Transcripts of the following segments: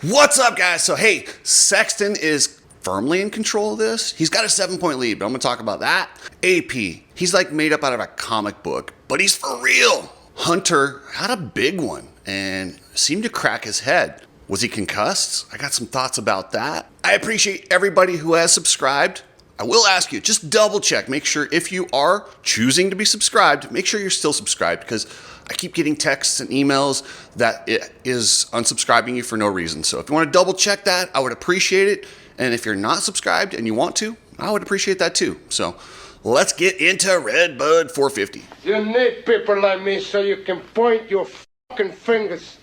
What's up, guys? So, hey, Sexton is firmly in control of this. He's got a 7-point lead, but I'm going to talk about that. AP, he's like made up out of a comic book, but he's for real. Hunter had a big one and seemed to crack his head. Was he concussed? I got some thoughts about that. I appreciate everybody who has subscribed. I will ask you, just double check. Make sure if you are choosing to be subscribed, make sure you're still subscribed, because I keep getting texts and emails that it is unsubscribing you for no reason. So if you want to double check that, I would appreciate it. And if you're not subscribed and you want to, I would appreciate that too. So let's get into Redbud 450. You need people like me so you can point your fucking fingers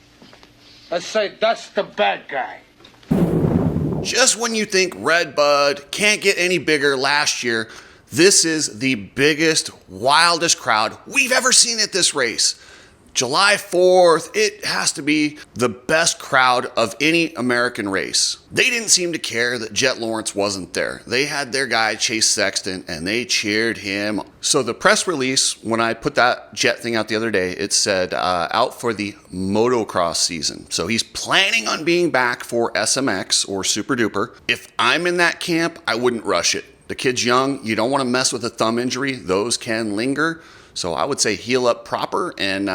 and say, that's the bad guy. Just when you think Redbud can't get any bigger last year, this is the biggest, wildest crowd we've ever seen at this race. July 4th, it has to be the best crowd of any American race. They didn't seem to care that Jet Lawrence wasn't there. They had their guy, Chase Sexton, and they cheered him. So the press release, when I put that Jet thing out the other day, it said out for the motocross season. So he's planning on being back for SMX or Super Duper. If I'm in that camp, I wouldn't rush it. The kid's young. You don't want to mess with a thumb injury. Those can linger. So I would say heal up proper, and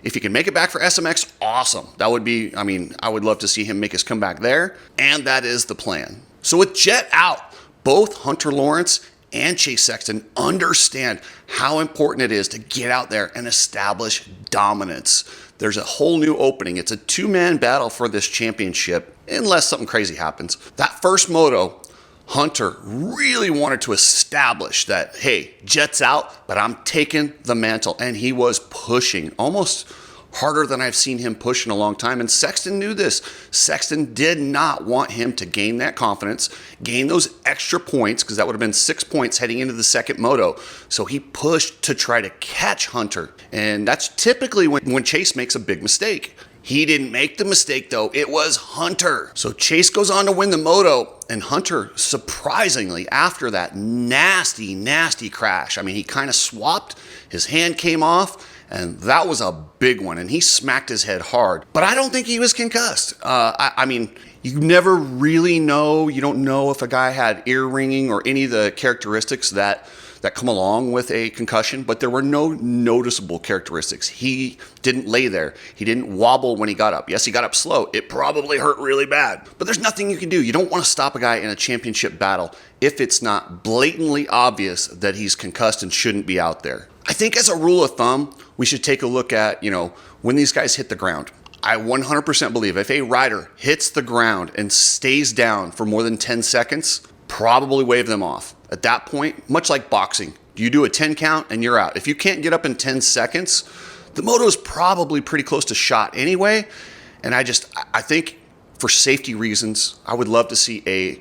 if you can make it back for SMX, awesome. That would be, I would love to see him make his comeback there, and that is the plan. So with Jet out, both Hunter Lawrence and Chase Sexton understand how important it is to get out there and establish dominance. There's a whole new opening. It's a two-man battle for this championship, unless something crazy happens. That first moto, Hunter really wanted to establish that, hey, Jet's out, but I'm taking the mantle. And he was pushing almost harder than I've seen him push in a long time. And Sexton knew this. Sexton did not want him to gain that confidence, gain those extra points, because that would have been 6 points heading into the second moto. So he pushed to try to catch Hunter. And that's typically when Chase makes a big mistake. He didn't make the mistake, though. It was Hunter. So Chase goes on to win the moto, and Hunter, surprisingly, after that nasty, nasty crash, he kind of swapped, his hand came off, and that was a big one, and he smacked his head hard. But I don't think he was concussed. You never really know. You don't know if a guy had ear ringing or any of the characteristics that come along with a concussion, but there were no noticeable characteristics. He didn't lay there. He didn't wobble when he got up. Yes, he got up slow. It probably hurt really bad, but there's nothing you can do. You don't want to stop a guy in a championship battle if it's not blatantly obvious that he's concussed and shouldn't be out there. I think as a rule of thumb, we should take a look at, when these guys hit the ground. I 100% believe if a rider hits the ground and stays down for more than 10 seconds, probably wave them off. At that point, much like boxing, you do a 10 count and you're out. If you can't get up in 10 seconds, the moto is probably pretty close to shot anyway. And I think for safety reasons, I would love to see a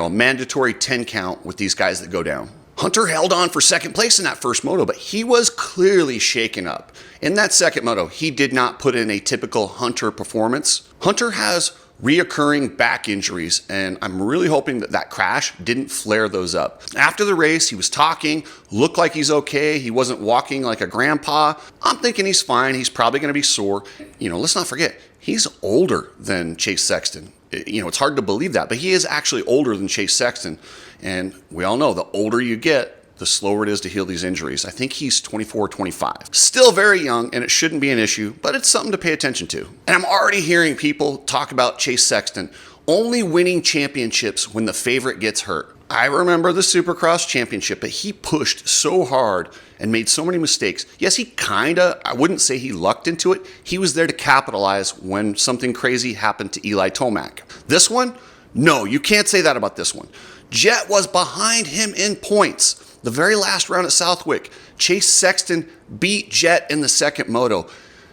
mandatory 10 count with these guys that go down. Hunter held on for second place in that first moto, but he was clearly shaken up. In that second moto, he did not put in a typical Hunter performance. Hunter has reoccurring back injuries, and I'm really hoping that crash didn't flare those up. After the race, he was talking, looked like he's okay. He wasn't walking like a grandpa. I'm thinking he's fine. He's probably going to be sore. Let's not forget, he's older than Chase Sexton. It's hard to believe that, but he is actually older than Chase Sexton. And we all know the older you get, the slower it is to heal these injuries. I think he's 24, 25. Still very young, and it shouldn't be an issue, but it's something to pay attention to. And I'm already hearing people talk about Chase Sexton only winning championships when the favorite gets hurt. I remember the Supercross championship, but he pushed so hard and made so many mistakes. Yes, I wouldn't say he lucked into it. He was there to capitalize when something crazy happened to Eli Tomac. This one, no, you can't say that about this one. Jet was behind him in points. The very last round at Southwick, Chase Sexton beat Jet in the second moto.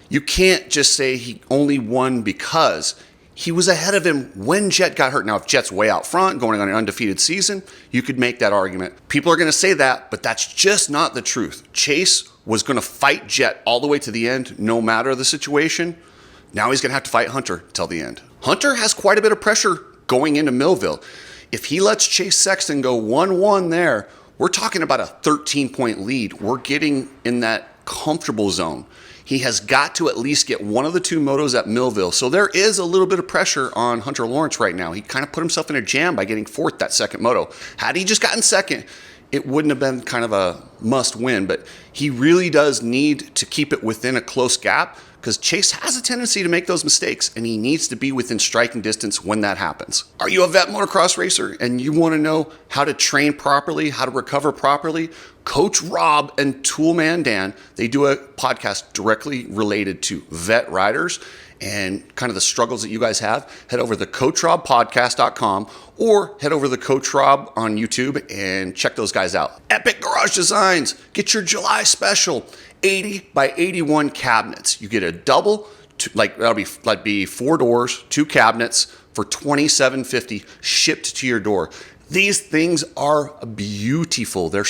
You can't just say he only won because he was ahead of him when Jet got hurt. Now, if Jet's way out front, going on an undefeated season, you could make that argument. People are going to say that, but that's just not the truth. Chase was going to fight Jet all the way to the end, no matter the situation. Now he's going to have to fight Hunter till the end. Hunter has quite a bit of pressure going into Millville. If he lets Chase Sexton go 1-1 there, we're talking about a 13-point lead. We're getting in that comfortable zone. He has got to at least get one of the two motos at Millville. So there is a little bit of pressure on Hunter Lawrence right now. He kind of put himself in a jam by getting fourth that second moto. Had he just gotten second, it wouldn't have been kind of a must win, but he really does need to keep it within a close gap because Chase has a tendency to make those mistakes and he needs to be within striking distance when that happens. Are you a vet motocross racer and you want to know how to train properly, how to recover properly? Coach Rob and Toolman Dan, they do a podcast directly related to vet riders and kind of the struggles that you guys have. Head over to coachrobpodcast.com or head over to the Coach Rob on YouTube and check those guys out. Epic Garage Designs, get your July special, 80 by 81 cabinets. You get a double, that'll be 4 doors, 2 cabinets for $27.50 shipped to your door. These things are beautiful. They're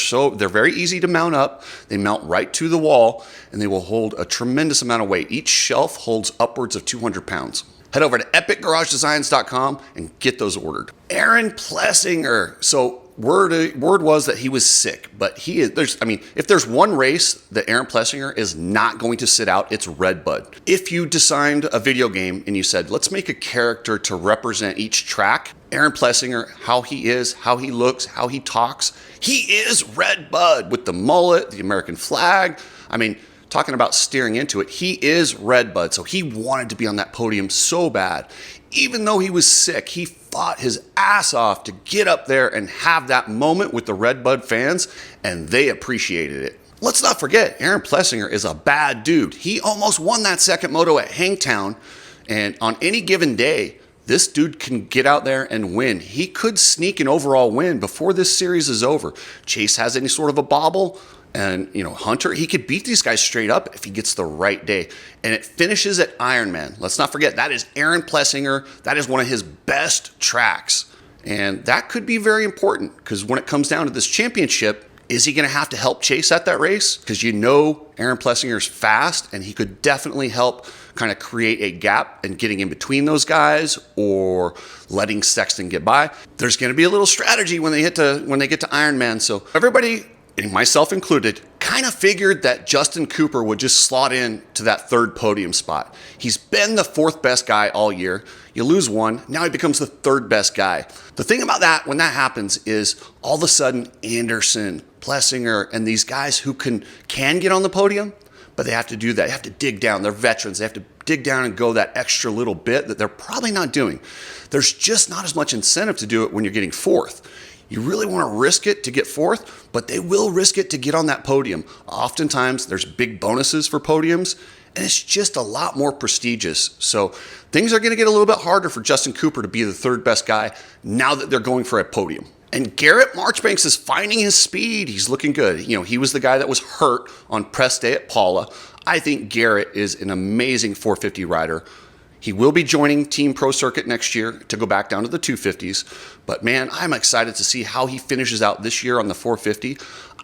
very easy to mount up. They mount right to the wall and they will hold a tremendous amount of weight. Each shelf holds upwards of 200 pounds. Head over to epicgaragedesigns.com and get those ordered. Aaron Plessinger. So word was that he was sick, but if there's one race that Aaron Plessinger is not going to sit out, it's Redbud. If you designed a video game and you said, let's make a character to represent each track, Aaron Plessinger, how he is, how he looks, how he talks, he is Redbud with the mullet, the American flag. Talking about steering into it, he is Redbud. So he wanted to be on that podium so bad. Even though he was sick, he fought his ass off to get up there and have that moment with the Redbud fans, and they appreciated it. Let's not forget, Aaron Plessinger is a bad dude. He almost won that second moto at Hangtown, and on any given day, this dude can get out there and win. He could sneak an overall win before this series is over. Chase has any sort of a bobble, and Hunter, he could beat these guys straight up if he gets the right day. And it finishes at Ironman. Let's not forget, that is Aaron Plessinger. That is one of his best tracks. And that could be very important because when it comes down to this championship, is he going to have to help Chase at that race? Because Aaron Plessinger's fast and he could definitely help kind of create a gap and getting in between those guys or letting Sexton get by. There's going to be a little strategy when they get to Ironman. So everybody, and myself included, kind of figured that Justin Cooper would just slot in to that third podium spot. He's been the 4th best guy all year. You lose one, now he becomes the 3rd best guy. The thing about that, when that happens, is all of a sudden Anderson, Plessinger, and these guys who can get on the podium, but they have to do that. They have to dig down. They're veterans. They have to dig down and go that extra little bit that they're probably not doing. There's just not as much incentive to do it when you're getting 4th. You really want to risk it to get 4th, but they will risk it to get on that podium. Oftentimes, there's big bonuses for podiums, and it's just a lot more prestigious. So things are going to get a little bit harder for Justin Cooper to be the 3rd best guy now that they're going for a podium. And Garrett Marchbanks is finding his speed. He's looking good. He was the guy that was hurt on press day at Paula. I think Garrett is an amazing 450 rider. He will be joining Team Pro Circuit next year to go back down to the 250s. But man, I'm excited to see how he finishes out this year on the 450.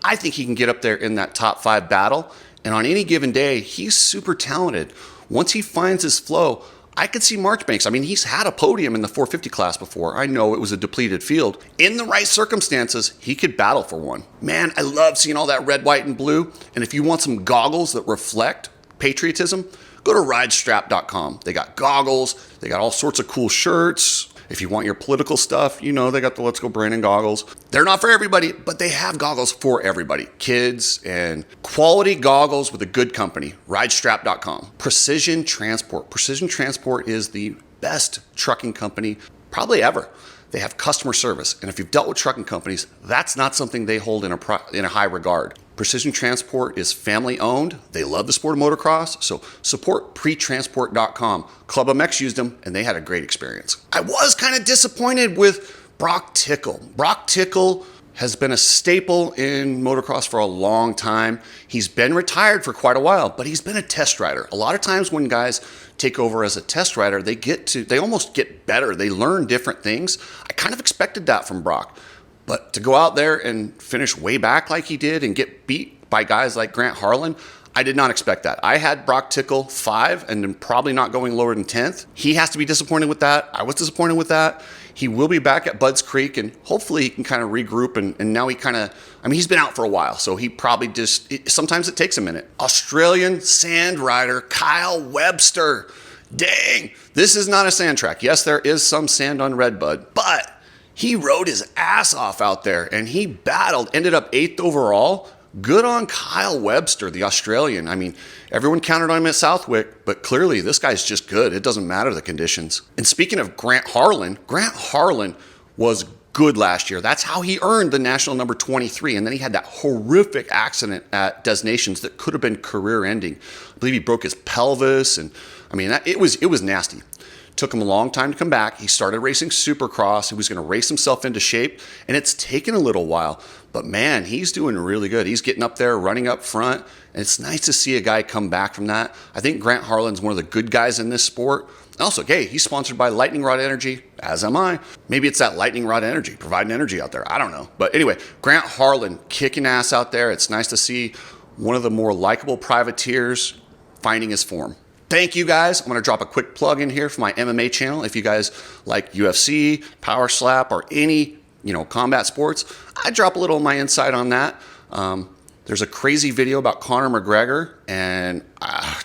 I think he can get up there in that top 5 battle. And on any given day, he's super talented. Once he finds his flow, I could see Marchbanks. He's had a podium in the 450 class before. I know it was a depleted field. In the right circumstances, he could battle for one. Man, I love seeing all that red, white, and blue. And if you want some goggles that reflect patriotism, go to ridestrap.com. They got goggles. They got all sorts of cool shirts. If you want your political stuff, they got the Let's Go Brandon goggles. They're not for everybody, but they have goggles for everybody. Kids and quality goggles with a good company. Ridestrap.com. Precision Transport. Precision Transport is the best trucking company probably ever. They have customer service. And if you've dealt with trucking companies, that's not something they hold in a high regard. Precision Transport is family owned. They love the sport of motocross. So support pretransport.com. Club MX used them and they had a great experience. I was kind of disappointed with Brock Tickle. Brock Tickle has been a staple in motocross for a long time. He's been retired for quite a while, but he's been a test rider. A lot of times when guys take over as a test rider, they almost get better. They learn different things. I kind of expected that from Brock. But to go out there and finish way back like he did and get beat by guys like Grant Harlan, I did not expect that. I had Brock Tickle 5 and then probably not going lower than 10th. He has to be disappointed with that. I was disappointed with that. he will be back at Budds Creek, and hopefully he can kind of regroup. And now he kind of, I mean, he's been out for a while, so he probably sometimes it takes a minute. Australian sand rider Kyle Webster. Dang, this is not a sand track. Yes, there is some sand on Redbud, but he rode his ass off out there, and he battled, ended up 8th overall. Good on Kyle Webster, the Australian. I mean, everyone counted on him at Southwick, but clearly this guy's just good. It doesn't matter the conditions. And speaking of Grant Harlan was good last year. That's how he earned the national number 23. And then he had that horrific accident at Des Nations that could have been career-ending. I believe he broke his pelvis, and I mean, it was nasty. Took him a long time to come back. He started racing Supercross. He was going to race himself into shape, and it's taken a little while. But man, he's doing really good. He's getting up there, running up front, and it's nice to see a guy come back from that. I think Grant Harlan's one of the good guys in this sport. Also, hey, he's sponsored by Lightning Rod Energy, as am I. Maybe it's that Lightning Rod Energy, providing energy out there. I don't know. But anyway, Grant Harlan kicking ass out there. It's nice to see one of the more likable privateers finding his form. Thank you guys. I'm going to drop a quick plug in here for my MMA channel. If you guys like UFC, Power Slap, or any, combat sports, I drop a little of my insight on that. There's a crazy video about Conor McGregor, and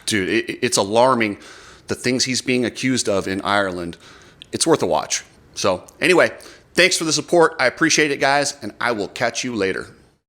dude, it's alarming the things he's being accused of in Ireland. It's worth a watch. So anyway, thanks for the support. I appreciate it, guys, and I will catch you later.